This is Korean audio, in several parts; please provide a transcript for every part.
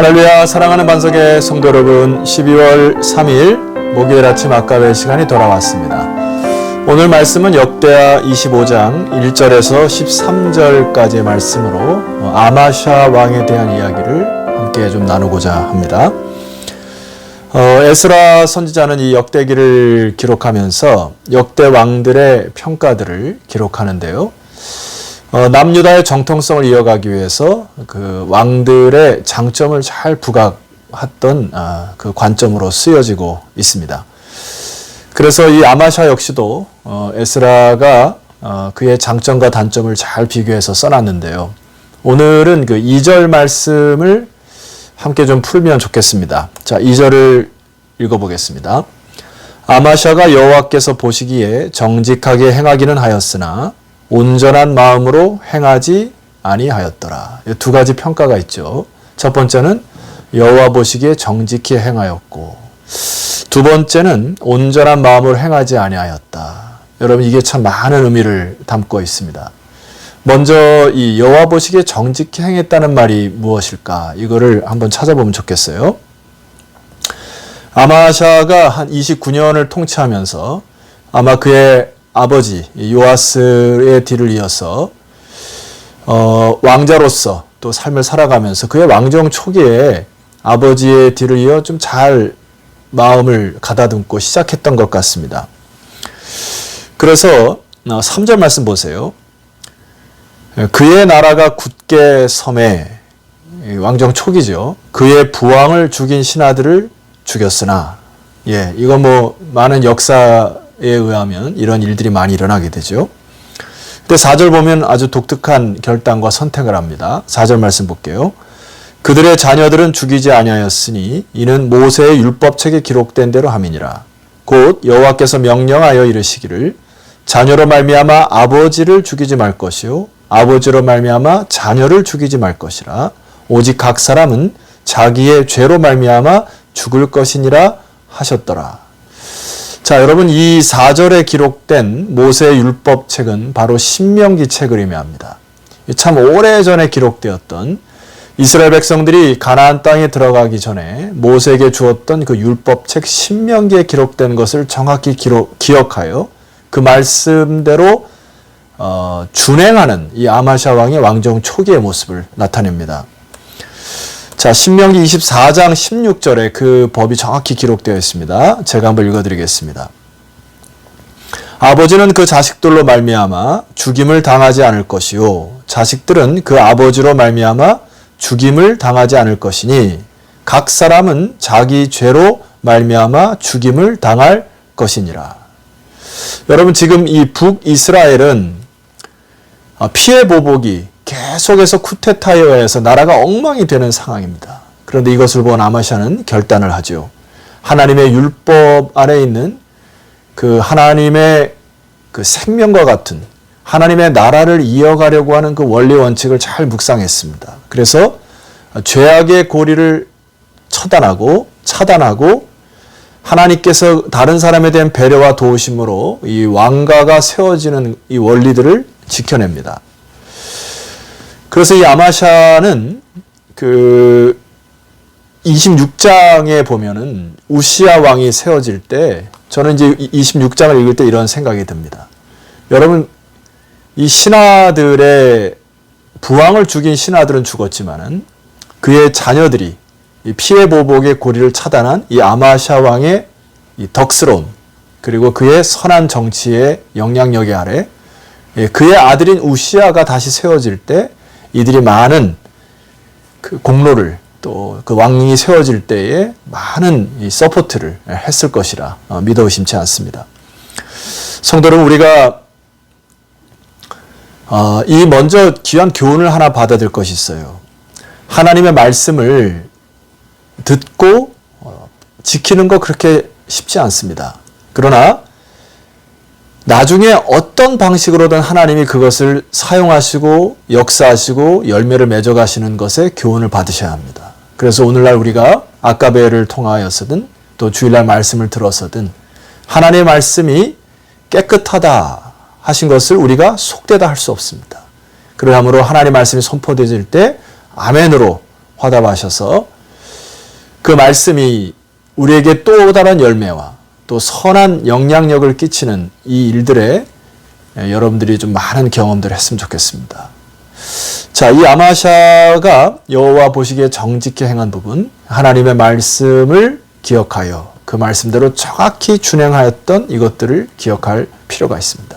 할렐루야. 사랑하는 반석의 성도 여러분, 12월 3일 목요일 아침 아까의 시간이 돌아왔습니다. 오늘 말씀은 역대하 25장 1절에서 13절까지의 말씀으로 아마샤 왕에 대한 이야기를 함께 좀 나누고자 합니다. 에스라 선지자는 이 역대기를 기록하면서 역대 왕들의 평가들을 기록하는데요. 남유다의 정통성을 이어가기 위해서 그 왕들의 장점을 잘 부각했던 그 관점으로 쓰여지고 있습니다. 그래서 이 아마샤 역시도 에스라가 그의 장점과 단점을 잘 비교해서 써놨는데요. 오늘은 그 2절 말씀을 함께 좀 풀면 좋겠습니다. 자, 2절을 읽어보겠습니다. 아마샤가 여호와께서 보시기에 정직하게 행하기는 하였으나 온전한 마음으로 행하지 아니하였더라. 두 가지 평가가 있죠. 첫 번째는 여호와 보시기에 정직히 행하였고, 두 번째는 온전한 마음으로 행하지 아니하였다. 여러분, 이게 참 많은 의미를 담고 있습니다. 먼저 이 여호와 보시기에 정직히 행했다는 말이 무엇일까? 이거를 한번 찾아보면 좋겠어요. 아마샤가 한 29년을 통치하면서 아마 그의 아버지 요아스의 뒤를 이어서 왕자로서 또 삶을 살아가면서 그의 왕정 초기에 아버지의 뒤를 이어 좀 잘 마음을 가다듬고 시작했던 것 같습니다. 그래서 3절 말씀 보세요. 그의 나라가 굳게 섬에, 왕정 초기죠. 그의 부왕을 죽인 신하들을 죽였으나, 이건 뭐 많은 역사에 의하면 이런 일들이 많이 일어나게 되죠. 근데 4절 보면 아주 독특한 결단과 선택을 합니다. 4절 말씀 볼게요. 그들의 자녀들은 죽이지 아니하였으니 이는 모세의 율법책에 기록된 대로 함이니라. 곧 여호와께서 명령하여 이르시기를 자녀로 말미암아 아버지를 죽이지 말 것이요 아버지로 말미암아 자녀를 죽이지 말 것이라. 오직 각 사람은 자기의 죄로 말미암아 죽을 것이니라 하셨더라. 자, 여러분, 이 4절에 기록된 모세의 율법책은 바로 신명기 책을 의미합니다. 참 오래전에 기록되었던 이스라엘 백성들이 가나안 땅에 들어가기 전에 모세에게 주었던 그 율법책 신명기에 기록된 것을 정확히 기억하여 그 말씀대로 준행하는 이 아마샤 왕의 왕정 초기의 모습을 나타냅니다. 자, 신명기 24장 16절에 그 법이 정확히 기록되어 있습니다. 제가 한번 읽어드리겠습니다. 아버지는 그 자식들로 말미암아 죽임을 당하지 않을 것이요 자식들은 그 아버지로 말미암아 죽임을 당하지 않을 것이니 각 사람은 자기 죄로 말미암아 죽임을 당할 것이니라. 여러분, 지금 이 북이스라엘은 피해 보복이 계속해서 쿠데타에 의해서 나라가 엉망이 되는 상황입니다. 그런데 이것을 본 아마샤는 결단을 하죠. 하나님의 율법 안에 있는 그 하나님의 그 생명과 같은 하나님의 나라를 이어가려고 하는 그 원리 원칙을 잘 묵상했습니다. 그래서 죄악의 고리를 차단하고 하나님께서 다른 사람에 대한 배려와 도우심으로 이 왕가가 세워지는 이 원리들을 지켜냅니다. 그래서 이 아마샤는 그 26장에 보면은 우시야 왕이 세워질 때 저는 이제 26장을 읽을 때 이런 생각이 듭니다. 여러분, 이 신하들의 부왕을 죽인 신하들은 죽었지만은 그의 자녀들이 이 피해 보복의 고리를 차단한 이 아마샤 왕의 이 덕스러움 그리고 그의 선한 정치의 영향력 아래 그의 아들인 우시야가 다시 세워질 때 이들이 많은 그 공로를 또 그 왕이 세워질 때에 많은 이 서포트를 했을 것이라 믿어 의심치 않습니다. 성도 여러분, 우리가 이 먼저 귀한 교훈을 하나 받아야 될 것이 있어요. 하나님의 말씀을 듣고 지키는 거 그렇게 쉽지 않습니다. 그러나 나중에 어떤 방식으로든 하나님이 그것을 사용하시고 역사하시고 열매를 맺어가시는 것에 교훈을 받으셔야 합니다. 그래서 오늘날 우리가 아까베를 통하여서든 또 주일날 말씀을 들어서든 하나님의 말씀이 깨끗하다 하신 것을 우리가 속되다 할 수 없습니다. 그러므로 하나님의 말씀이 선포되질 때 아멘으로 화답하셔서 그 말씀이 우리에게 또 다른 열매와 또 선한 영향력을 끼치는 이 일들에 여러분들이 좀 많은 경험들을 했으면 좋겠습니다. 자, 이 아마샤가 여호와 보시기에 정직히 행한 부분, 하나님의 말씀을 기억하여 그 말씀대로 정확히 준행하였던 이것들을 기억할 필요가 있습니다.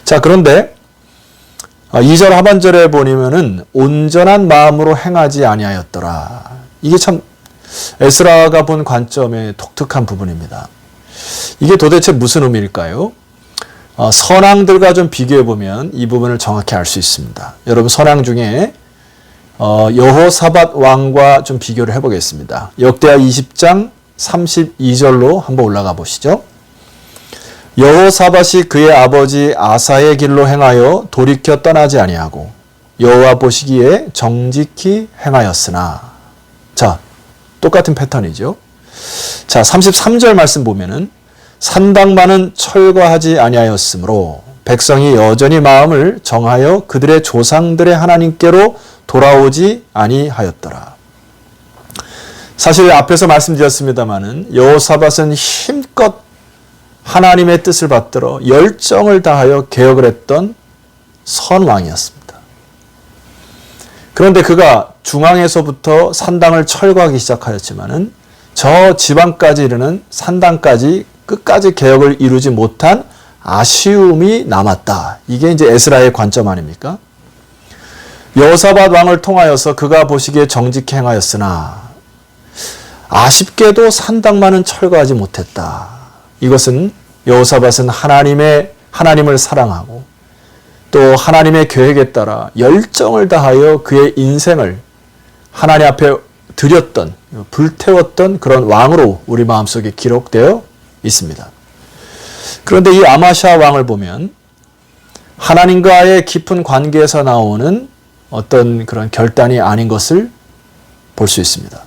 자, 그런데 2절 하반절에 보면은 온전한 마음으로 행하지 아니하였더라. 이게 참 에스라가 본 관점의 독특한 부분입니다. 이게 도대체 무슨 의미일까요? 선왕들과 좀 비교해 보면 이 부분을 정확히 알 수 있습니다. 여러분, 선왕 중에 여호사밧 왕과 좀 비교를 해보겠습니다. 역대하 20장 32절로 한번 올라가 보시죠. 여호사밧이 그의 아버지 아사의 길로 행하여 돌이켜 떠나지 아니하고 여호와 보시기에 정직히 행하였으나. 자, 똑같은 패턴이죠. 자, 33절 말씀 보면은 산당만은 철거하지 아니하였으므로 백성이 여전히 마음을 정하여 그들의 조상들의 하나님께로 돌아오지 아니하였더라. 사실 앞에서 말씀드렸습니다마는 여호사밧은 힘껏 하나님의 뜻을 받들어 열정을 다하여 개혁을 했던 선왕이었습니다. 그런데 그가 중앙에서부터 산당을 철거하기 시작하였지만은 저 지방까지 이르는 산당까지 끝까지 개혁을 이루지 못한 아쉬움이 남았다. 이게 이제 에스라의 관점 아닙니까? 여호사밧 왕을 통하여서 그가 보시기에 정직히 행하였으나 아쉽게도 산당만은 철거하지 못했다. 이것은 여호사밧은 하나님을 사랑하고 또 하나님의 계획에 따라 열정을 다하여 그의 인생을 하나님 앞에 드렸던, 불태웠던 그런 왕으로 우리 마음속에 기록되어 있습니다. 그런데 이 아마샤 왕을 보면 하나님과의 깊은 관계에서 나오는 어떤 그런 결단이 아닌 것을 볼 수 있습니다.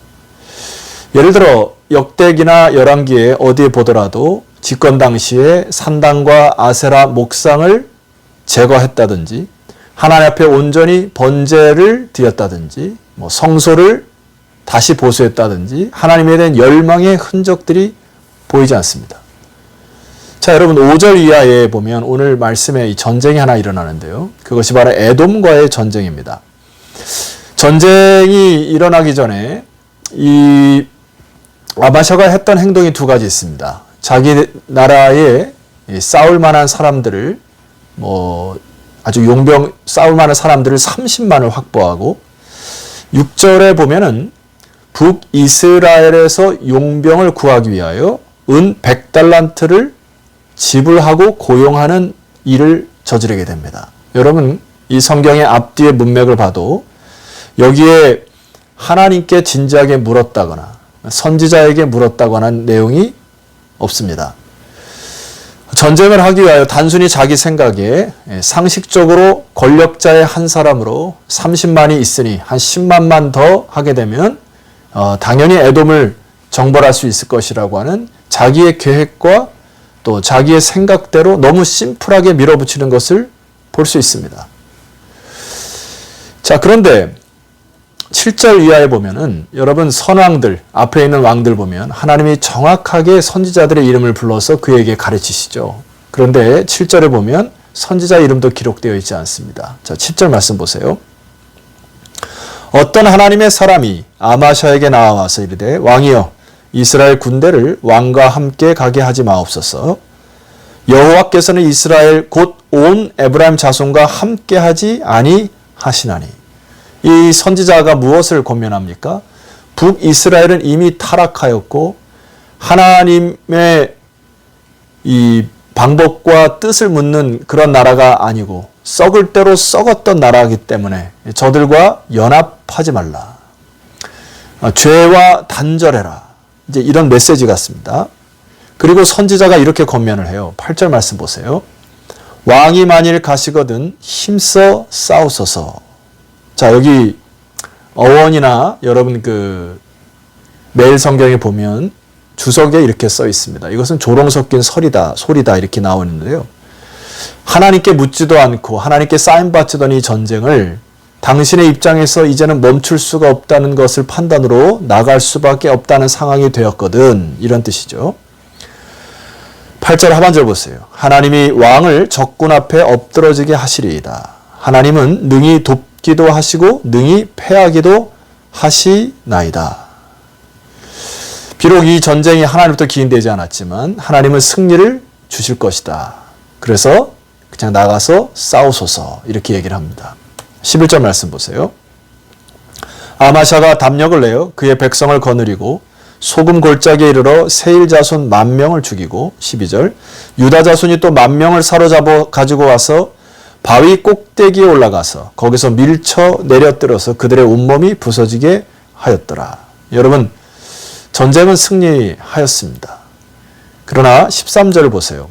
예를 들어 역대기나 열왕기에 어디에 보더라도 집권 당시에 산당과 아세라 목상을 제거했다든지 하나님 앞에 온전히 번제를 드렸다든지 성소를 다시 보수했다든지 하나님에 대한 열망의 흔적들이 보이지 않습니다. 자, 여러분 5절 이하에 보면 오늘 말씀에 이 전쟁이 하나 일어나는데요. 그것이 바로 에돔과의 전쟁입니다. 전쟁이 일어나기 전에 이 아마샤가 했던 행동이 두 가지 있습니다. 자기 나라에 싸울 만한 사람들을 아주 용병 싸울 만한 사람들을 30만을 확보하고 6절에 보면은 북이스라엘에서 용병을 구하기 위하여 은 100달란트를 지불하고 고용하는 일을 저지르게 됩니다. 여러분, 이 성경의 앞뒤의 문맥을 봐도 여기에 하나님께 진지하게 물었다거나 선지자에게 물었다거나 하는 내용이 없습니다. 전쟁을 하기 위하여 단순히 자기 생각에 상식적으로 권력자의 한 사람으로 30만이 있으니 한 10만만 더 하게 되면 당연히 에돔을 정벌할 수 있을 것이라고 하는 자기의 계획과 또 자기의 생각대로 너무 심플하게 밀어붙이는 것을 볼 수 있습니다. 자, 그런데 7절 이하에 보면은 여러분 선왕들, 앞에 있는 왕들 보면 하나님이 정확하게 선지자들의 이름을 불러서 그에게 가르치시죠. 그런데 7절에 보면 선지자 이름도 기록되어 있지 않습니다. 자, 7절 말씀 보세요. 어떤 하나님의 사람이 아마샤에게 나와서 이르되 왕이여 이스라엘 군대를 왕과 함께 가게 하지 마옵소서. 여호와께서는 이스라엘 곧 온 에브라임 자손과 함께 하지 아니하시나니. 이 선지자가 무엇을 권면합니까? 북이스라엘은 이미 타락하였고 하나님의 이 방법과 뜻을 묻는 그런 나라가 아니고 썩을 대로 썩었던 나라이기 때문에 저들과 연합하지 말라. 죄와 단절해라. 이제 이런 메시지 같습니다. 그리고 선지자가 이렇게 권면을 해요. 8절 말씀 보세요. 왕이 만일 가시거든 힘써 싸우소서. 자, 여기 어원이나 여러분 매일 성경에 보면 주석에 이렇게 써 있습니다. 이것은 조롱 섞인 소리다 이렇게 나오는데요. 하나님께 묻지도 않고 하나님께 쌓임받치던 이 전쟁을 당신의 입장에서 이제는 멈출 수가 없다는 것을 판단으로 나갈 수밖에 없다는 상황이 되었거든. 이런 뜻이죠. 8절 하반절 보세요. 하나님이 왕을 적군 앞에 엎드러지게 하시리이다. 하나님은 능히 돕기도 하시고 능히 패하기도 하시나이다. 비록 이 전쟁이 하나님부터 기인되지 않았지만 하나님은 승리를 주실 것이다. 그래서 그냥 나가서 싸우소서 이렇게 얘기를 합니다. 11절 말씀 보세요. 아마샤가 담력을 내어 그의 백성을 거느리고 소금 골짜기에 이르러 세일 자손 10,000명을 죽이고 12절 유다 자손이 또 10,000명을 사로잡아 가지고 와서 바위 꼭대기에 올라가서 거기서 밀쳐 내려뜨려서 그들의 온몸이 부서지게 하였더라. 여러분 전쟁은 승리하였습니다. 그러나 13절을 보세요.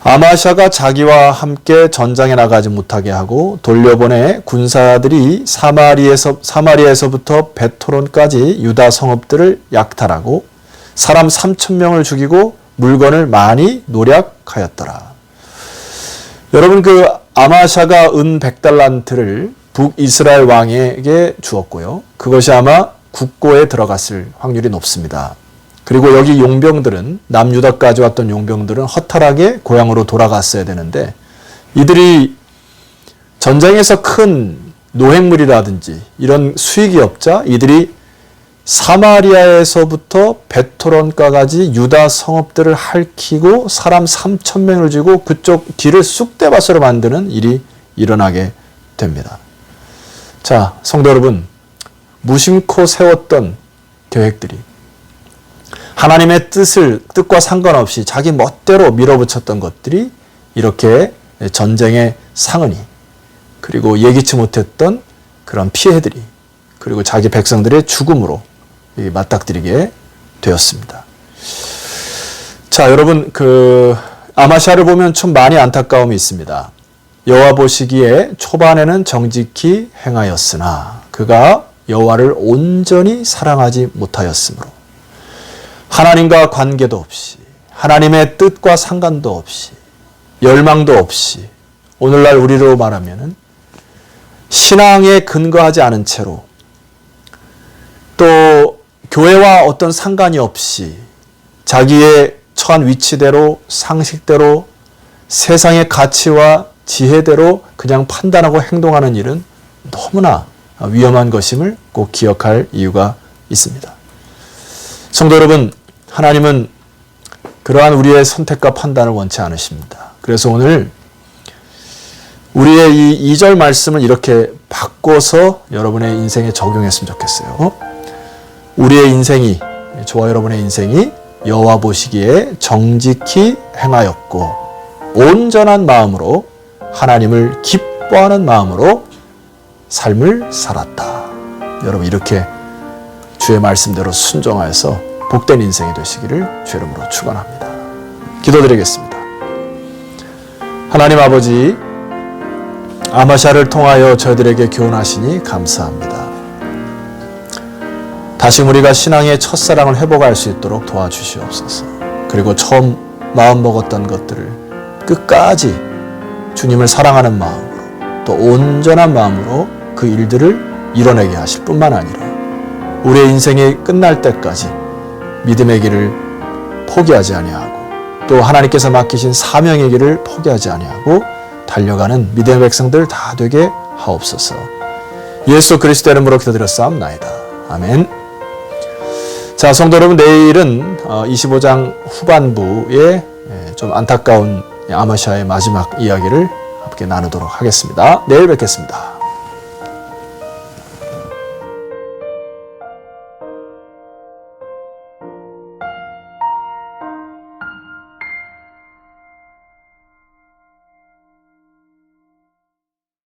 아마샤가 자기와 함께 전장에 나가지 못하게 하고 돌려보내 군사들이 사마리아에서부터 베토론까지 유다 성읍들을 약탈하고 사람 3,000명을 죽이고 물건을 많이 노략하였더라. 여러분 그 아마샤가 은 100달란트를 북이스라엘 왕에게 주었고요. 그것이 아마 국고에 들어갔을 확률이 높습니다. 그리고 여기 용병들은 남유다까지 왔던 용병들은 허탈하게 고향으로 돌아갔어야 되는데 이들이 전쟁에서 큰 노획물이라든지 이런 수익이 없자 이들이 사마리아에서부터 베토론까지 유다 성읍들을 핥히고 사람 3,000명을 쥐고 그쪽 뒤를 쑥대밭으로 만드는 일이 일어나게 됩니다. 자, 성도 여러분, 무심코 세웠던 계획들이 하나님의 뜻과 상관없이 자기 멋대로 밀어붙였던 것들이 이렇게 전쟁의 상흔이 그리고 예기치 못했던 그런 피해들이 그리고 자기 백성들의 죽음으로 맞닥뜨리게 되었습니다. 자, 여러분 그 아마샤를 보면 좀 많이 안타까움이 있습니다. 여호와 보시기에 초반에는 정직히 행하였으나 그가 여호와를 온전히 사랑하지 못하였으므로 하나님과 관계도 없이 하나님의 뜻과 상관도 없이 열망도 없이 오늘날 우리로 말하면은 신앙에 근거하지 않은 채로 또 교회와 어떤 상관이 없이 자기의 처한 위치대로 상식대로 세상의 가치와 지혜대로 그냥 판단하고 행동하는 일은 너무나 위험한 것임을 꼭 기억할 이유가 있습니다. 성도 여러분, 하나님은 그러한 우리의 선택과 판단을 원치 않으십니다. 그래서 오늘 우리의 이 2절 말씀을 이렇게 바꿔서 여러분의 인생에 적용했으면 좋겠어요. 우리의 인생이, 저와 여러분의 인생이 여호와 보시기에 정직히 행하였고 온전한 마음으로 하나님을 기뻐하는 마음으로 삶을 살았다. 여러분 이렇게 주의 말씀대로 순종하여서 복된 인생이 되시기를 주 이름으로 축원합니다. 기도드리겠습니다. 하나님 아버지, 아마샤를 통하여 저희들에게 교훈하시니 감사합니다. 다시 우리가 신앙의 첫사랑을 회복할 수 있도록 도와주시옵소서. 그리고 처음 마음먹었던 것들을 끝까지 주님을 사랑하는 마음으로 또 온전한 마음으로 그 일들을 이뤄내게 하실 뿐만 아니라 우리의 인생이 끝날 때까지 믿음의 길을 포기하지 아니하고 또 하나님께서 맡기신 사명의 길을 포기하지 아니하고 달려가는 믿음의 백성들 다 되게 하옵소서. 예수 그리스도 이름으로 기도드렸사옵나이다. 아멘. 자, 성도 여러분, 내일은 25장 후반부에 좀 안타까운 아마샤의 마지막 이야기를 함께 나누도록 하겠습니다. 내일 뵙겠습니다.